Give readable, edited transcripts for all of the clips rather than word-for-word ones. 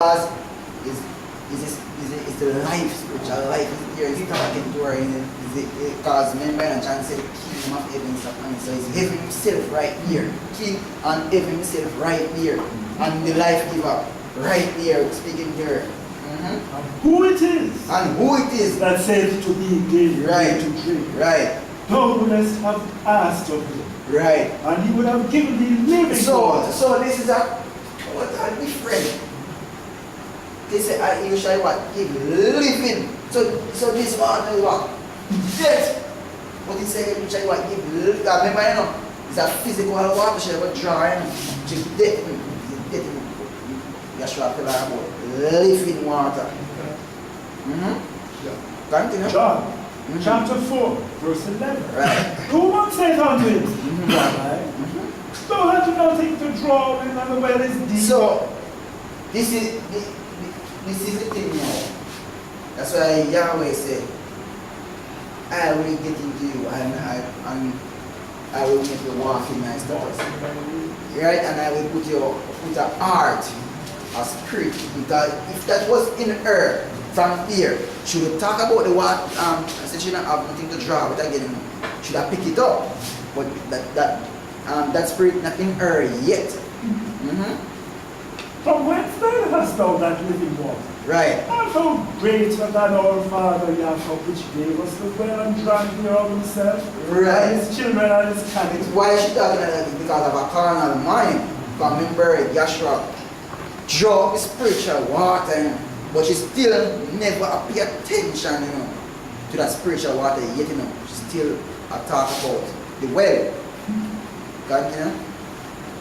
Because is the life, spiritual life is here, is talking to her, because remember, and John said, the kingdom of heaven is upon me. So it's heaven himself right here, king and heaven himself right here, and the life giver right here, speaking here. And who it is, that said to be given right, to drink. Right. Thou wouldst have asked of him. Right. And he would have given thee living water. So this is a different. They say, you shall what? Give living. So this one is what? Death. What he said, you shall what? Give living. Remember, you know, it's a physical water, shall what drawing. Just death. Yeshua tell her about living water. Continue. John, chapter 4, verse 11. Right. Who once said unto him, Rabbi, thou hast nothing to draw in, and the well is deep. So, this is the thing now. That's why Yahweh said, I will get into you and I will make you walk in my steps. Right? And I will put a heart, a spirit. Because if that was in her from here, she would talk about the water, I said she don't have nothing to draw, but again, should have picked it up. But that spirit not in her yet. From whence then hast thou that living water? Right. Art thou greater than our father Yaakov, which gave us the well and drank thereof himself, right, and his children and his cattle? Why is she talking like that? Because of a carnal mind. Because remember, Joshua drew spiritual water, but she still never pay attention, to that spiritual water yet, She still talk about the well. Continue.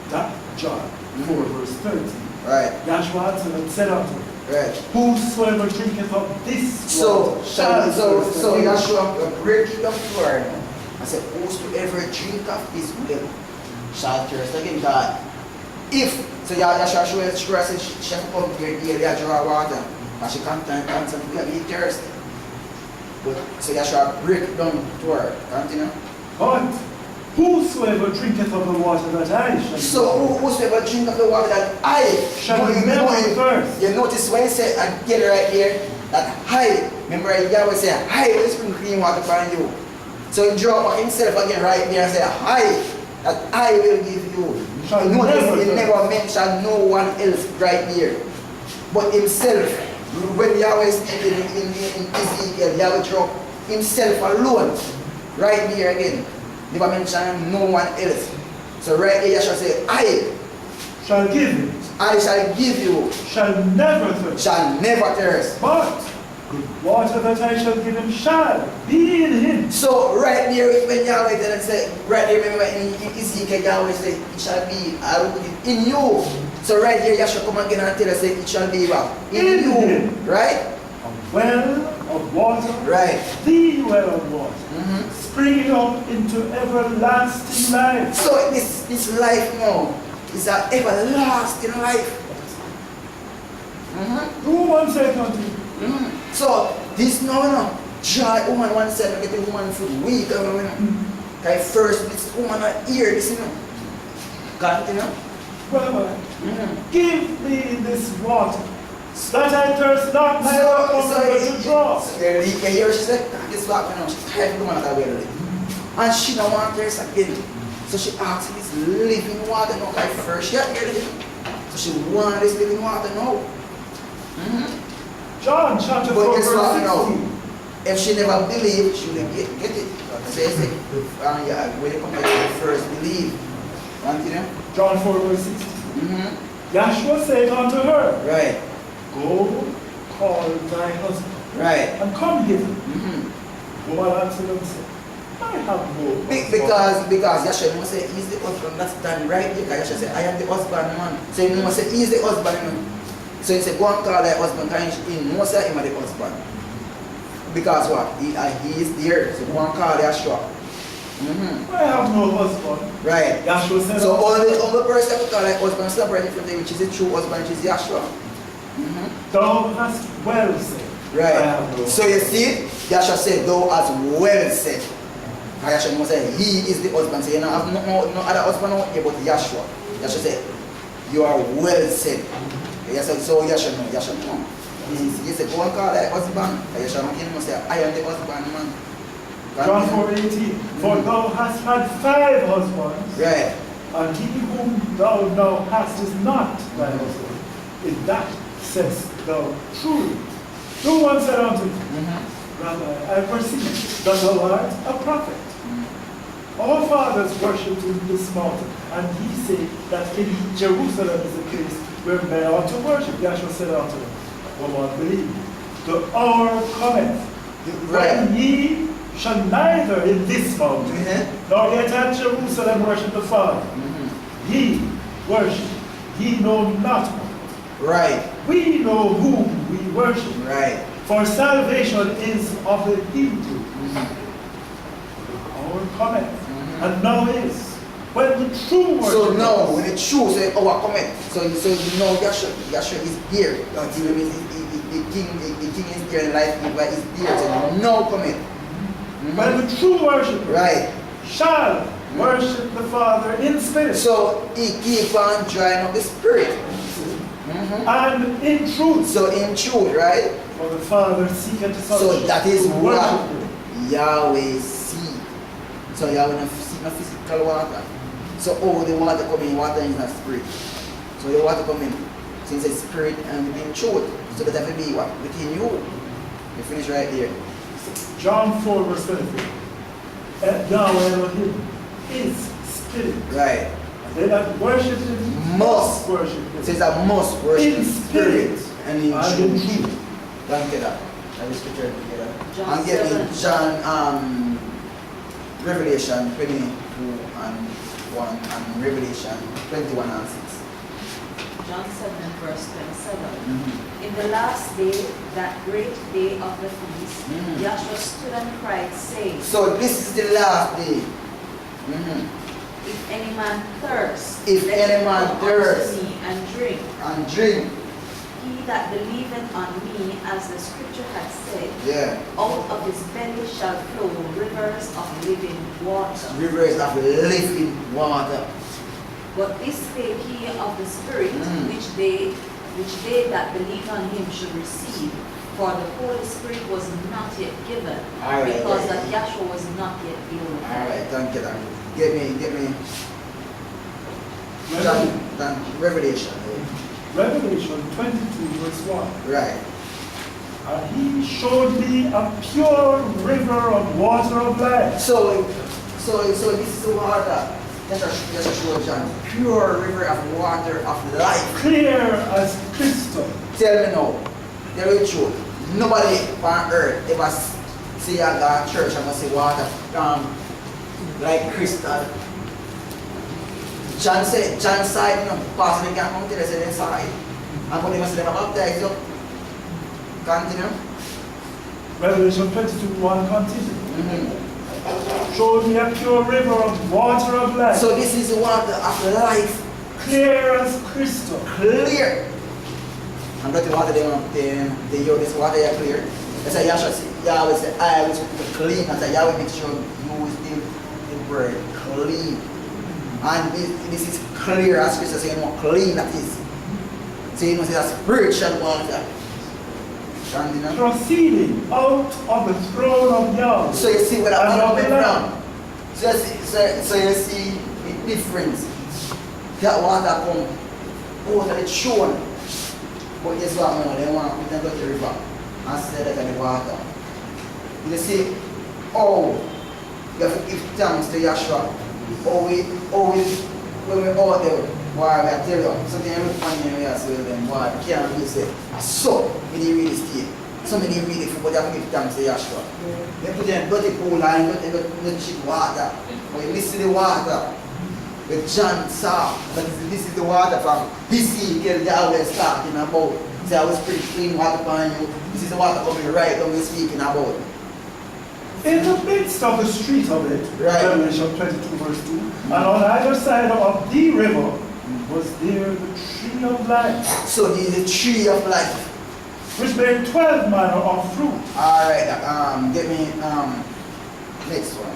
That John 4 verse 13. Right. Joshua answered and said unto him, right, whosoever drinketh of this water so Joshua break it up to her. I said, whosoever drink of this well shall thirst again. God. If so Joshua said she have to come here daily and draw water, and she can't be thirsty. But so Joshua break it down to her. Continue. But whosoever drinketh of the water that I shall whosoever drink of the water that I shall never thirst. You notice when he said again right here that I, remember Yahweh said, I will spring clean water upon you. So he draw back himself again right there and say, that I will give you. Notice he never mentioned no one else right here. But himself, when Yahweh is speaking in Ezekiel, Yahweh draw himself alone right here again. Never mention no one else. So right here Yeshua said, I shall give you. I shall give you. Shall never thirst. Shall never thirst. But the water that I shall give him shall be in him. So right there when Yahweh then said, right there remember in Ezekiel Yahweh said, it shall be, I will put it in you. So right here Yeshua come again and tell us it shall be what? In you. Him. Right? A well of water. Right. The well of water. Springing up into everlasting life. So this life now is an everlasting life. Who once said unto you? So this now, joy woman once said, get the woman food weak. Because first this woman not hear this, Continue. Well, give me this water, that I thirst not, to draw. So you hear she said, this water, I don't want that way. And she don't want to thirst again. So she asked this living water now. Because first she had heard it. So she wanted this living water now. John chapter 4 verse 16. If she never believed, she wouldn't get it. So you say, when you come back to first believe. Continue. John 4 verse 16. Joshua said unto her, right, go call thy husband, right, and come hither. Woman answered and said, I have no husband. Because Yeshua must say he's the husband. That's done right here. Yeshua said, I am the husband, man. So he must say he's the husband. So he said, go and call thy husband. He must say him the husband. Because what? He is there. So go and call Yeshua. I have no husband. Right. Yeshua said, so all the person who call like husband separate from them, which is the true husband, which is Yeshua. Thou hast well said. Right. So you see, Yeshua said, thou hast well said. Yeshua must say, he is the husband. So you don't have no other husband out here but Yeshua. Yeshua said, you are well said. Yes, so Yasha know. He said, go and call that husband. Yasha know say, I am the husband, man. John 4:18. For thou hast had 5 husbands, Right. and he whom thou now hast is not thy husband. In that says thou truly. No one said unto him, Rabbi, I perceive that thou art a prophet. Our fathers worshipped in this mountain, and he said that in Jerusalem is a place where men ought to worship. Yahshua said unto them, Woman, believe, the hour cometh, when ye shall neither in this mountain, nor yet at Jerusalem worship the Father. Ye worship, ye know not. Right. We know whom we worship. Right. For salvation is of the Hebrew. Our cometh, and now is when the true worship. So now, when the true say, our cometh. So you know Yahshua is here. The king is here, and life giver is here. So now cometh. When the true worshiper Right. shall worship the Father in spirit. So he keep on drying up the spirit. And in truth. So in truth, right? For the Father seeketh to So that is what him. Yahweh see. So Yahweh not see no physical water. So the water coming, water is not spirit. So the water coming, since it's spirit and in truth. So that have to be what? Within you. You finish right there. John 4 verse 23. Yahweh Elohim is spirit. Right. They that worship him Must worship him. It says I must worship In spirit and in and truth. Don't get that. Let me scripture together. John I'm getting 7. John Revelation 22 and 1 and Revelation 21 and 6. John 7 verse 27. In the last day, that great day of the feast, Yahshua stood and cried, saying, So this is the last day. If any man thirst, If let any him man come thirst, unto me and drink. And drink. He that believeth on me, as the scripture hath said, Yeah. out of his belly shall flow rivers of living water. Rivers of living water. But this spake he of the Spirit, which they that believe on him should receive. For the Holy Spirit was not yet given, because that Yahshua was not yet glorified. Alright, thank you. Get me. John, Revelation. Revelation 22 verse 1. Right. And he showed me a pure river of water of life. So this is the water. Just show John. Pure river of water of life. Clear as crystal. Tell me now, the real truth. Nobody on earth ever see a God church and say water like crystal. John said, Pastor, they can't come to the same side. And when they must them baptize you. Continue. Revelation 22:1 continue. Showed me a pure river of water of life. So this is the water of life. Clear as crystal. Clear. And that the water they use this water is clear. That's why Yahweh said, I will clean. And so Yahweh make sure you will still the word clean. And this is clear as Christ says, clean that is. So you know it's a spiritual water. Proceeding out of the throne of Yahweh. So you see where that water came from. So you see the difference. That water come out of the throne. But guess what, man? They want to go to the river and say that the water. You see, you have to give thanks to Yahshua. When we're out there, why I tell you, something I look funny when I say them, why I can't really say, so many really stay. So many really football, they have to give thanks to Yahshua. They put them dirty pool and not cheap water. But you listen to the water. With John saw, but this is the water from Ezekiel they always talking about. Say I was pretty clean water upon you. This is the water coming right when we're speaking about. In the midst of the street of it, Right. Revelation 22 verse 2, and on either side of the river was there the tree of life. So this is the tree of life. Which made 12 manner of fruit. Alright, get me next one.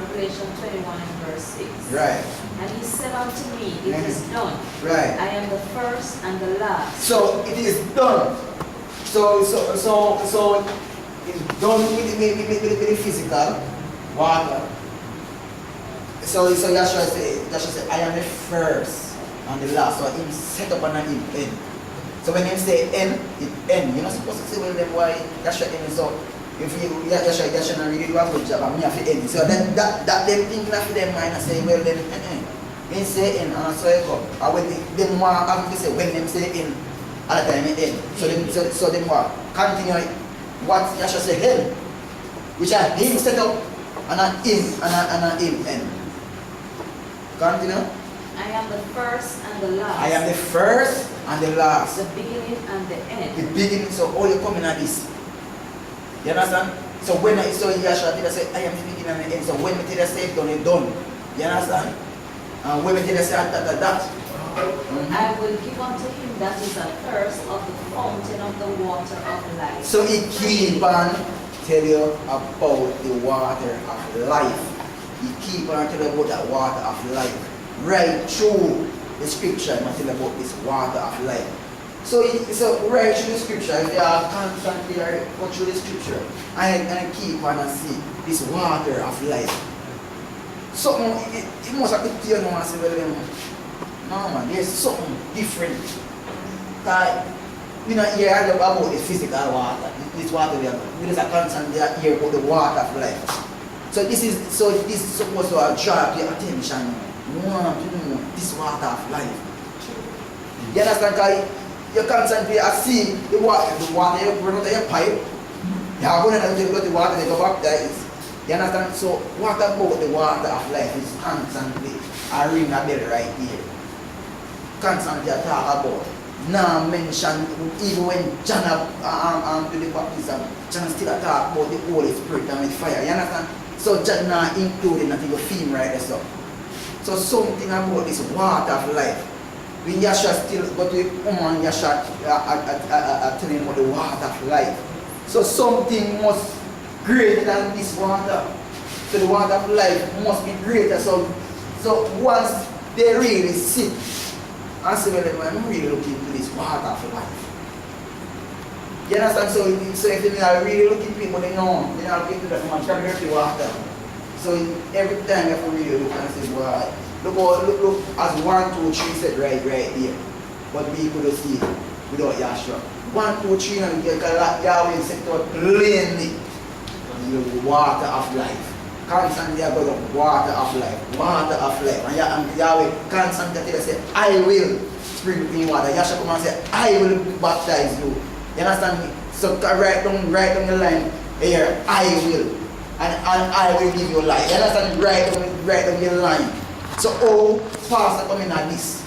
Revelation 21 and verse 6. Right. And he said unto me, it is done. Right. I am the first and the last. So it is done. So it's done with the physical water. So Yahshua said, I am the first and the last. So he set up an end. So when you say end, it end. You're not supposed to say well then why Yahshua end. So if you Yahshua really do a good job, I'm here for end. So then that them thinking of them mind and say well then when say end and so you go. And when them want to say when them say end, at the time it end. So them want continue what Yahshua said end, which are him set up and an him and an him end. Continue. I am the first and the last. I am the first and the last. The beginning and the end. The beginning, so all you coming at this. You understand? So when I saw Yahshua, I say, I am the beginning and the end. So when I tell you say done, it's done. You understand? And when I tell you say that. I will give unto him that is athirst of the fountain of the water of life. So he keep on tell you about the water of life. He keep on tell you about that water of life. Right through the scripture, I'm tell you about this water of life. So right through the scripture, if you are constantly go through the scripture and keep on and see this water of life. Something it must have to you know and say, well, no man, there's something different. We not hear about the physical water, this water we just are constantly hear about the water of life. So this is supposed to attract your attention. Want to know this water of life. You understand? Because you constantly see the water you run out of your pipe. You are going to go to the water, they go baptize. You understand? So what about the water of life is constantly a ring a bell right here. Constantly talk about. Now mention even when John to the baptism, John still talk about the Holy Spirit and with fire. You understand? So John not including that you theme right there. So something about this water of life. When Yahshua still go to the woman, Yahshua telling him about the water of life. So something must greater than this water. So the water of life must be greater. So once they really sit and say, well, I'm really looking into this water of life. You understand? So if they are really looking to people, they know they're not looking to that much dirty water. So every time you have to really look and say, well, look as 1, 2, 3 said right here. But we could see without Yahshua. 1, 2, 3 and Yahweh said to us plainly, the water of life. Constantly about the water of life. Water of life. And Yahweh constantly say, I will spring clean water. Yahshua come and say, I will baptize you. You understand me? So write down the line here, I will. And I will give you life. You understand? Right on your line. So pastor come in at this.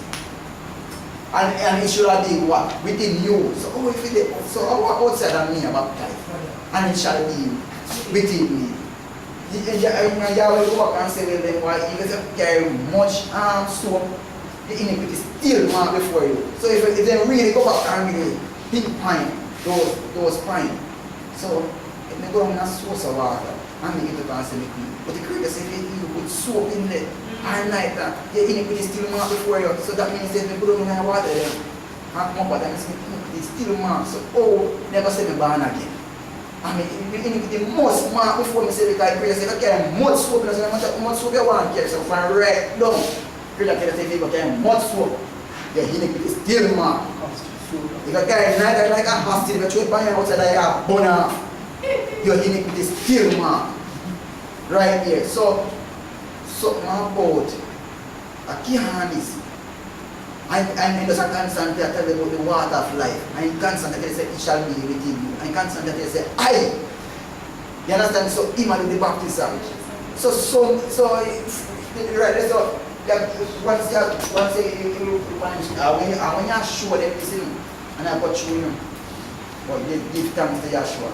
And it should be what? Within you. So if it is, so outside of me about baptized. And it shall be within me. Yahweh will walk and say, well then why you guys carry much soap, the iniquity still mark before you. So if they really go back and really pinpoint those pine. So if they go down a source of water, and begin to constantly clean. But the Creator said, if you put soap in there, all night, the iniquity still mark before you. So that means that if you put it in water there, and come up with them, it's still mark. So, never say me born again. I mean, the iniquity must mark before me say, because the Creator said, if you carry much soap, no matter how much soap you want to carry, so from right down, the Creator said, if you carry much soap, the iniquity still mark. If you carry night like a hostage, if you throw it by your outside like a boner, your iniquity is still marked right here. So something about a key hand is and just constantly tell you about the water of life. And constantly say it shall be within you. And constantly say I. You understand? So him and the baptism. So right so once you when you show them this and I got you know. But give thanks to Yahshua.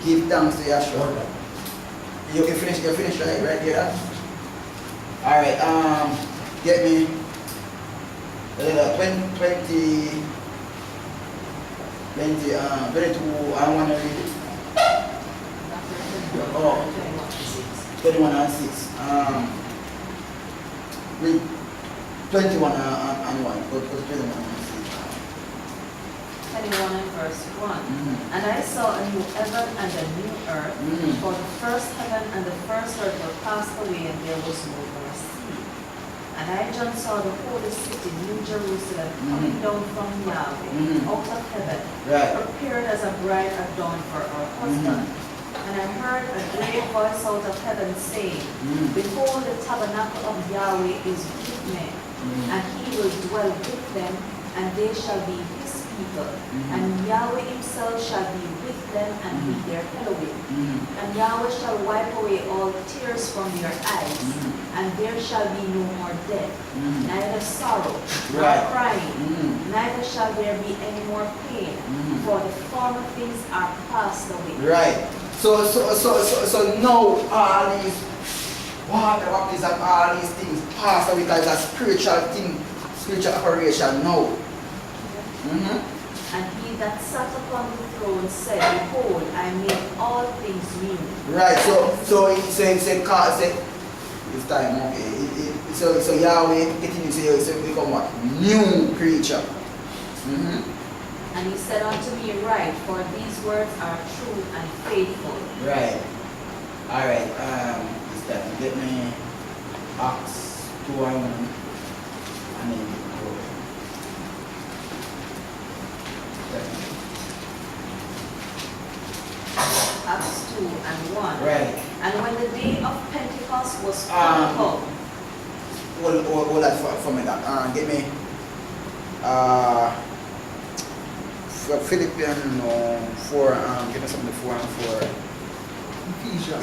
Give thanks to Yahshua. You can finish right here. Alright, get me 22, I want to read it. Oh. 21 and 6. Read 21 and 1. Go to 21 and 6. 21 and verse 1. And I saw a new heaven and a new earth, for the first heaven and the first earth were passed away, and there was no more sea. And I, John, saw the holy city, New Jerusalem, coming down from Yahweh, out of heaven, prepared as a bride adorned for her husband. And I heard a great voice out of heaven saying, Behold, the tabernacle of Yahweh is with men, and he will dwell with them, and they shall be his people. And Yahweh himself shall be with them and be their Elohim. And Yahweh shall wipe away all tears from their eyes, and there shall be no more death, neither sorrow, nor crying, neither shall there be any more pain, for the former things are passed away. Right. So now all these water baptism, all these things pass away because a spiritual thing, spiritual operation now. And he that sat upon the throne said, Behold, I make all things new. Right. So it's time. Okay. So Yahweh getting into you, so become what? New creature. And he said unto me, Write, for these words are true and faithful. Right. All right. It's time. Get me Acts 2 and 1, and then go. Acts 2 and 1. Right. And when the day of Pentecost was come about, Hold that for me. That. Give me Philippians 4. Give me something 4 and 4.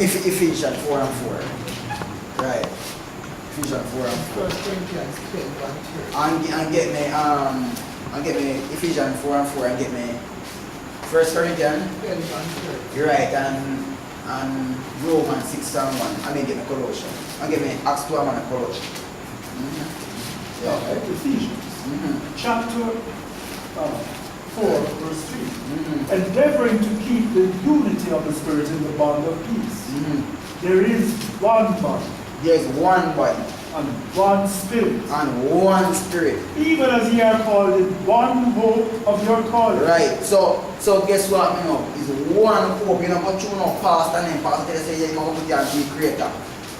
Ephesians 4 and 4. Right. Ephesians 4 and 4. And get me Ephesians 4 and 4 and get me 1 Corinthians. You're right, and Romans 6 and 1. And then get me Colossians. And get me Acts 2 and 1 and Colossians. Ephesians chapter 4 verse 3. Endeavoring to keep the unity of the Spirit in the bond of peace. There is one body. There's one body. And one Spirit. And one Spirit. Even as ye are called in one hope of your calling. Right. So guess what, you know, it's one hope. You know, but you know, past and then past they say, yeah, you're going to be creator.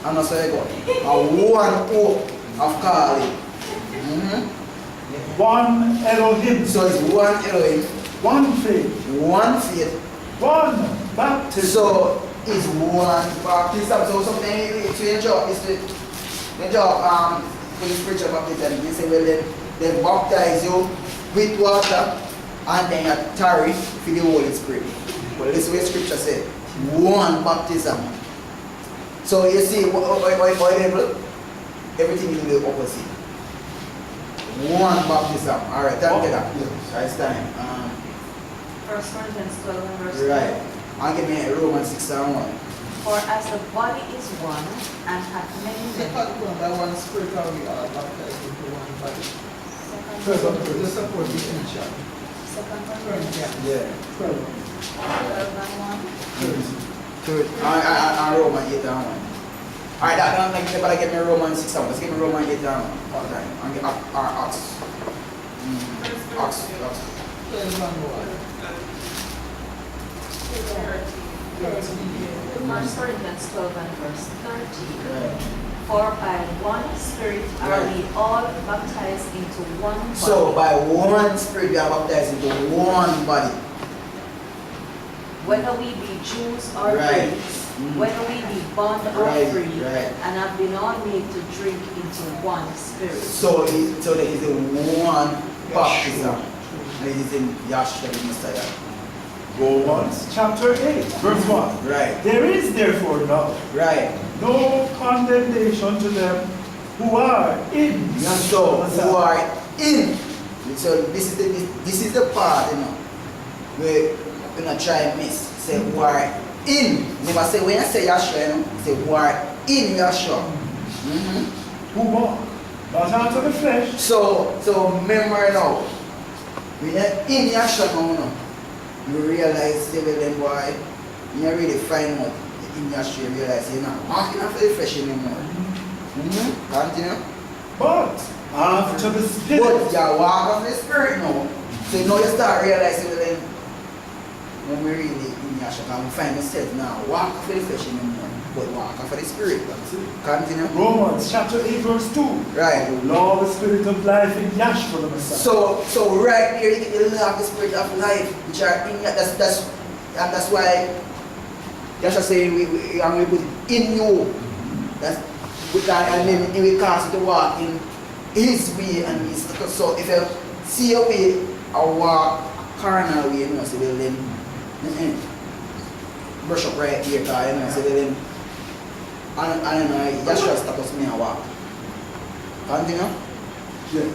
And that's how you go. And one hope of calling. One Elohim. So it's one Elohim. One faith. One faith. One baptism. So it's one baptism. So something to your job is the job for the spiritual baptism. They say, well, they baptize you with water and then you tarry for the Holy Spirit. But this is what Scripture said. One baptism. So you see, everything is the opposite. One baptism. Alright, thank you. Alright, it's time. 1 Corinthians 12 and verse 1. Right. And give me Romans 6 and 1. For as the body is one, and hath many members. By one Spirit are we are baptized into one body. Second The support the ancient. Corinthians Yeah. 12. 12 and 1. Good. And Romans 8 and 1. Alright, that don't like but I get me Romans 6 and 1. Let's give me Romans 8 and 1 all the time. And get Acts. Acts. 12 and 1. 1 Corinthians 12 and verse 13. Right. For by one Spirit are we all baptized into one body. So by one Spirit we are baptized into one body. Whether we be Jews or Greeks, whether we be bond or free, and have been all made to drink into one Spirit. So there is a one baptism. And it is in Yahshua the Messiah. Romans chapter 8, verse 1. Right. There is therefore now no condemnation to them who are in So who are in. So this is the part, you know, where we're not try and miss. Say who are in. Never say when I say Yahshua, you know, say who are in Yahshua. Who walk not after the flesh. So remember now, when you're in Yahshua now, you realize, say, well, then why you really find out in Yahshua, realize you're not walking after the flesh anymore. Continue. But after the But Spirit, you walk after the Spirit now. So now you start realizing that then, when we read it in Yahshua, we find ourselves now walk after the flesh anymore, but walk after the Spirit. Continue. Romans chapter 8 verse 2. Right. The law of the Spirit of life in Yahshua the Messiah. So right here you get the law of the Spirit of life, which are in that's why Yahshua saying we put it in you. That's and then he will cause you to walk in his way and his. So if you see a way or walk carnal way, you know, so will then brush up right here, because you know, so then I don't know, Yahshua stop us me and walk. Continue? Yes.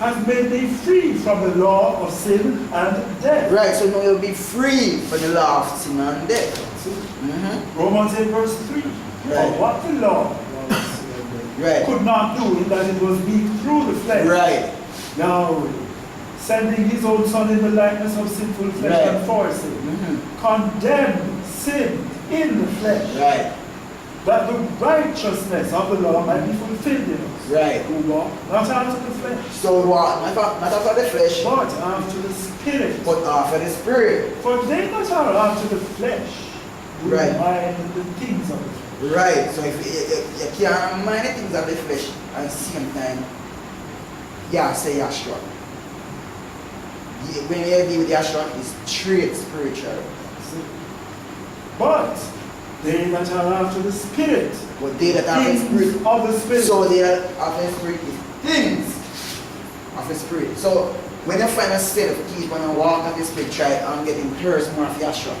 Has made thee free from the law of sin and death. Right, so now you'll be free from the law of sin and death. Romans 8 verse 3. Right. For what the law Right. could not do, in that it was weak through the flesh. Right. Now, sending his own son in the likeness of sinful flesh Right. and for sin, condemned sin in the flesh, Right. that the righteousness of the law might be fulfilled in us, Right. who walk not after the flesh, So what? Not after the flesh, but after the Spirit. but after the Spirit. For they that are after the flesh do Right. mind the things of the flesh. Right. So if you can't mind the things of the flesh at the same time, yeah, say Yahshua. When you deal with Yahshua, it's straight spiritual. But they that are after the Spirit, But they that have the things Spirit, of the Spirit. so they that have the Spirit is things of the Spirit. So when you find yourself keep on a walk of the Spirit, try and getting close more of Yahshua.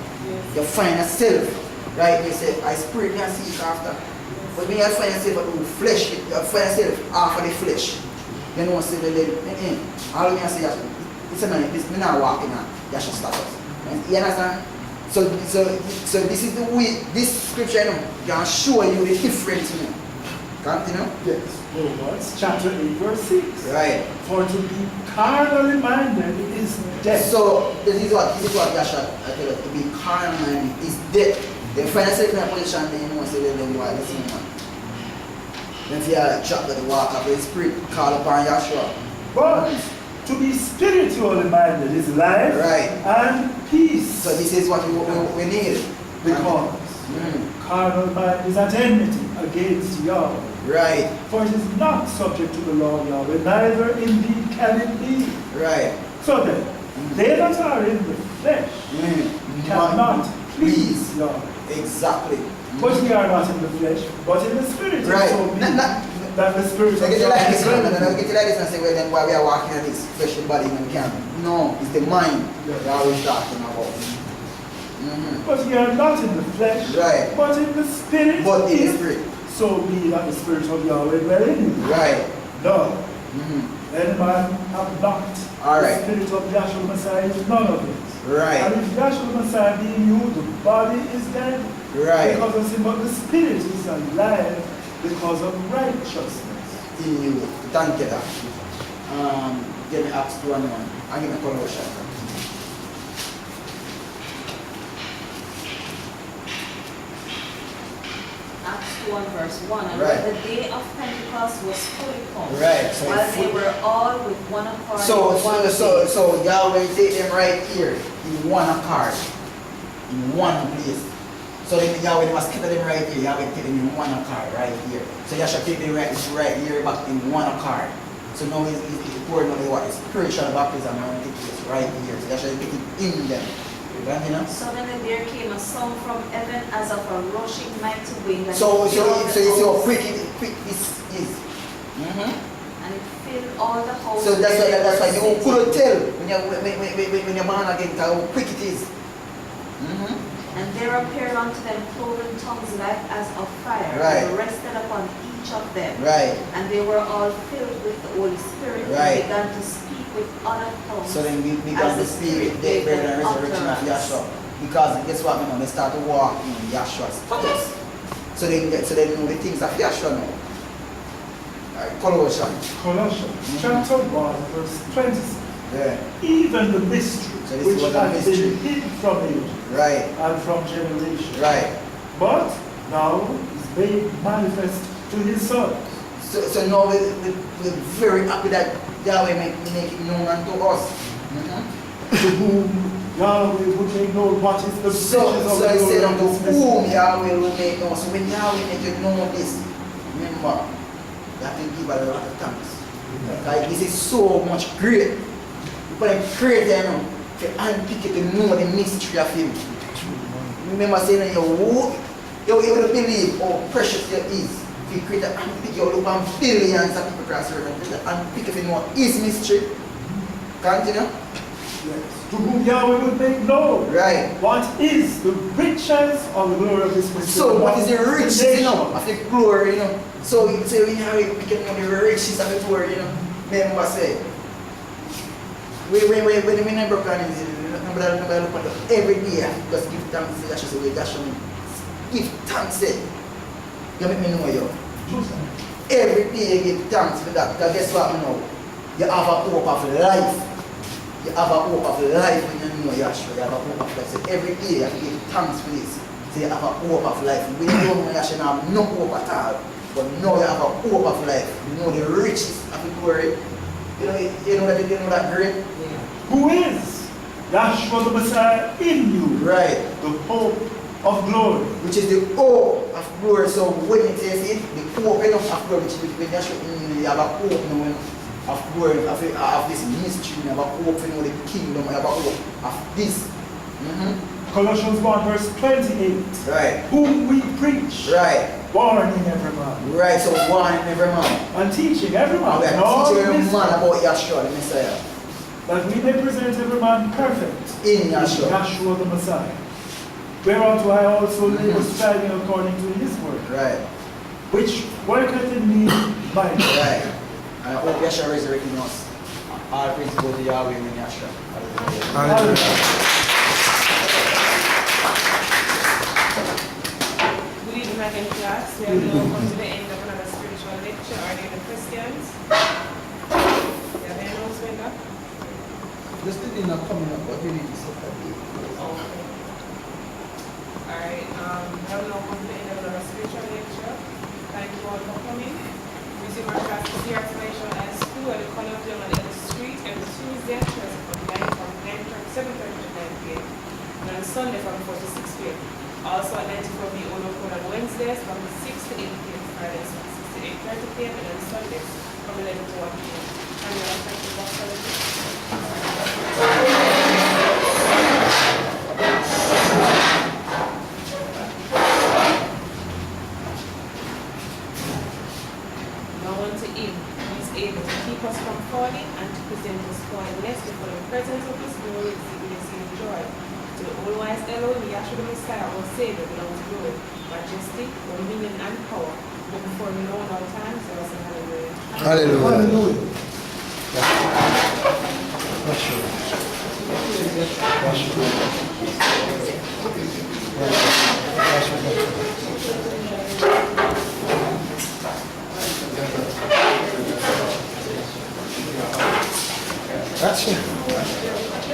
You find yourself, right? You say, I Spirit me and seek after. But when you find yourself with flesh, you find yourself after the flesh. You know, say the leg, all me say Yahshua. It's a man, me not walking on Yahshua status. You understand? So this is the way, this scripture, you know, can show you the difference, you know. Continue? Yes. Romans chapter 8 verse 6. Right. For to be carnally minded is death. So this is what Yahshua tell you, to be carnal minded is death. Then find yourself in a position that you know, say, then you are listening, man. Then if you are trapped with the walk of the Spirit, call upon Yahshua. But to be spiritually minded is life Right. and peace. So this is what we need. Because carnal mind is at enmity against Yahweh. Right. For it is not subject to the law of Yahweh, neither indeed can it be. Right. So then, they that are in the flesh cannot please Yahweh. Exactly. But we are not in the flesh, but in the spirit. Right. So be that the spirit So of get you like this, Yahweh and dwells then in get you like this and say, well then why we are walking at this fleshly body when we can't? No, it's the mind Yeah. we're always talking about. But we are not in the flesh, Right. but in the spirit. But in the if Spirit. So be that the spirit of Yahweh dwell in you. Right. No. Any man have not All right. the spirit of Yahshua Messiah is none of it. Right. And if Yahshua Messiah be in you, the body is dead Right. because of sin, but the spirit is alive because of righteousness. In you. Thank you, that. Give me Acts 2:1. I'm going to call over shot. Acts 1 verse 1. And Right. when the day of Pentecost was fully come, Right. So while it's they full- were all with one accord. So in one place. Yahweh take them right here in one accord, in one place. So then Yahweh must scatter them right here. Yahweh take them in one accord right here. So Yahshua take them right here back in one accord. So now he's pouring on what is spiritual baptism and take this right here. So Yahshua take it in them. You know? Suddenly there came a sound from heaven as of a rushing mighty wind. And So it you filled see the how house. quick this is. And it filled all the house. So that's why you city. couldn't tell when you're born again how quick it is. And there appeared unto them cloven tongues like as of fire, Right. and rested upon each of them. Right. And they were all filled with the Holy Spirit, Right. and began to speak with other tongues. So then we got as the Spirit, death, burial, and resurrection of Yahshua. Because guess what, man? They start to walk in Yahshua's footsteps. So they know the things of Yahshua now. Alright, Colossians. Colossians chapter 1 verse 26. Yeah. Even the mystery So this which was a has mystery. been hid from ages Right. and from generation. Right. but now is made manifest to his Son. So now we're very happy that Yahweh make it known unto us. To whom Yahweh would make known what is the So riches of I the said glory unto of this whom mystery. Yahweh will make known. So when Yahweh make you know this, remember, you have to give a lot of thanks. Like this is so much great. But I'm great, you know, to unpick it, to know the mystery of him. Remember saying you will believe how precious it is. If you create and unpick, you look on billions of people across the earth and unpick if you know his mystery. Continue. Yes. To whom Yahweh would make known Right. what is the riches of the glory of this mystery. So what is the riches, you know, nation. of the glory, you know? So you say when you can know the riches of the glory, you know. Remember say, when I broke down nobody look at it every day, just give thanks to Yahshua, say Yahshua, give thanks to you make me know you. Every day you give thanks for that, because guess what, you know? You have a hope of life. You have a hope of life when you know Yahshua. You have a hope of life. So every day you have to give thanks for this. So you have a hope of life. When you don't know Yahshua, you have no hope at all. But now you have a hope of life. You know the riches of the glory. You know that great? Yeah. Who is Yahshua the Messiah in you, Right. the hope of glory. Which is the hope of glory. So when it says it, the hope of glory, which is when Yahshua in you, you have a hope now of glory, of this mystery, you have a hope in the kingdom, you have a hope of this. Colossians 1 verse 28. Right. Whom we preach, Right. warning every man, Right, so one every man. and teaching every man, And we in are all teaching every wisdom, man about Yahshua, the Messiah. that we may present every man perfect In Yahshua. Yahshua the Messiah. Whereunto I also labor striving according to his word, Right, which worketh in me mightily. right. And I hope Yahshua resurrecting us. All praise go to Yahweh in Yahshua. Hallelujah. Hallelujah. Good evening again, class. We have now come to the end of another spiritual lecture. Are there any questions? You have any announcement up? Just the dinner coming up, but we need to set that date. Okay. Alright, we have now come to the end of another spiritual lecture. Thank you all for coming. Resume our class to CR Financial High School at the corner of Young and Ellis Street every Tuesday and Thursday from 7:30 to 9 p.m. and on Sunday from 4 to 6 p.m. Also at 94B Ono Code on Wednesdays from 6 to 8 p.m. Fridays from 6 to 8:30 p.m. and on Sundays from 11 to 1 p.m. And we are thank you for Now unto him who is able to keep us from falling and to present us faultless before the presence of his glory with exceeding joy. To the all-wise Elohim, Yahshua the Messiah, our Savior, belongs glory, majesty, dominion, and power. But before we know our times, there was a hallelujah. Hallelujah. That's it.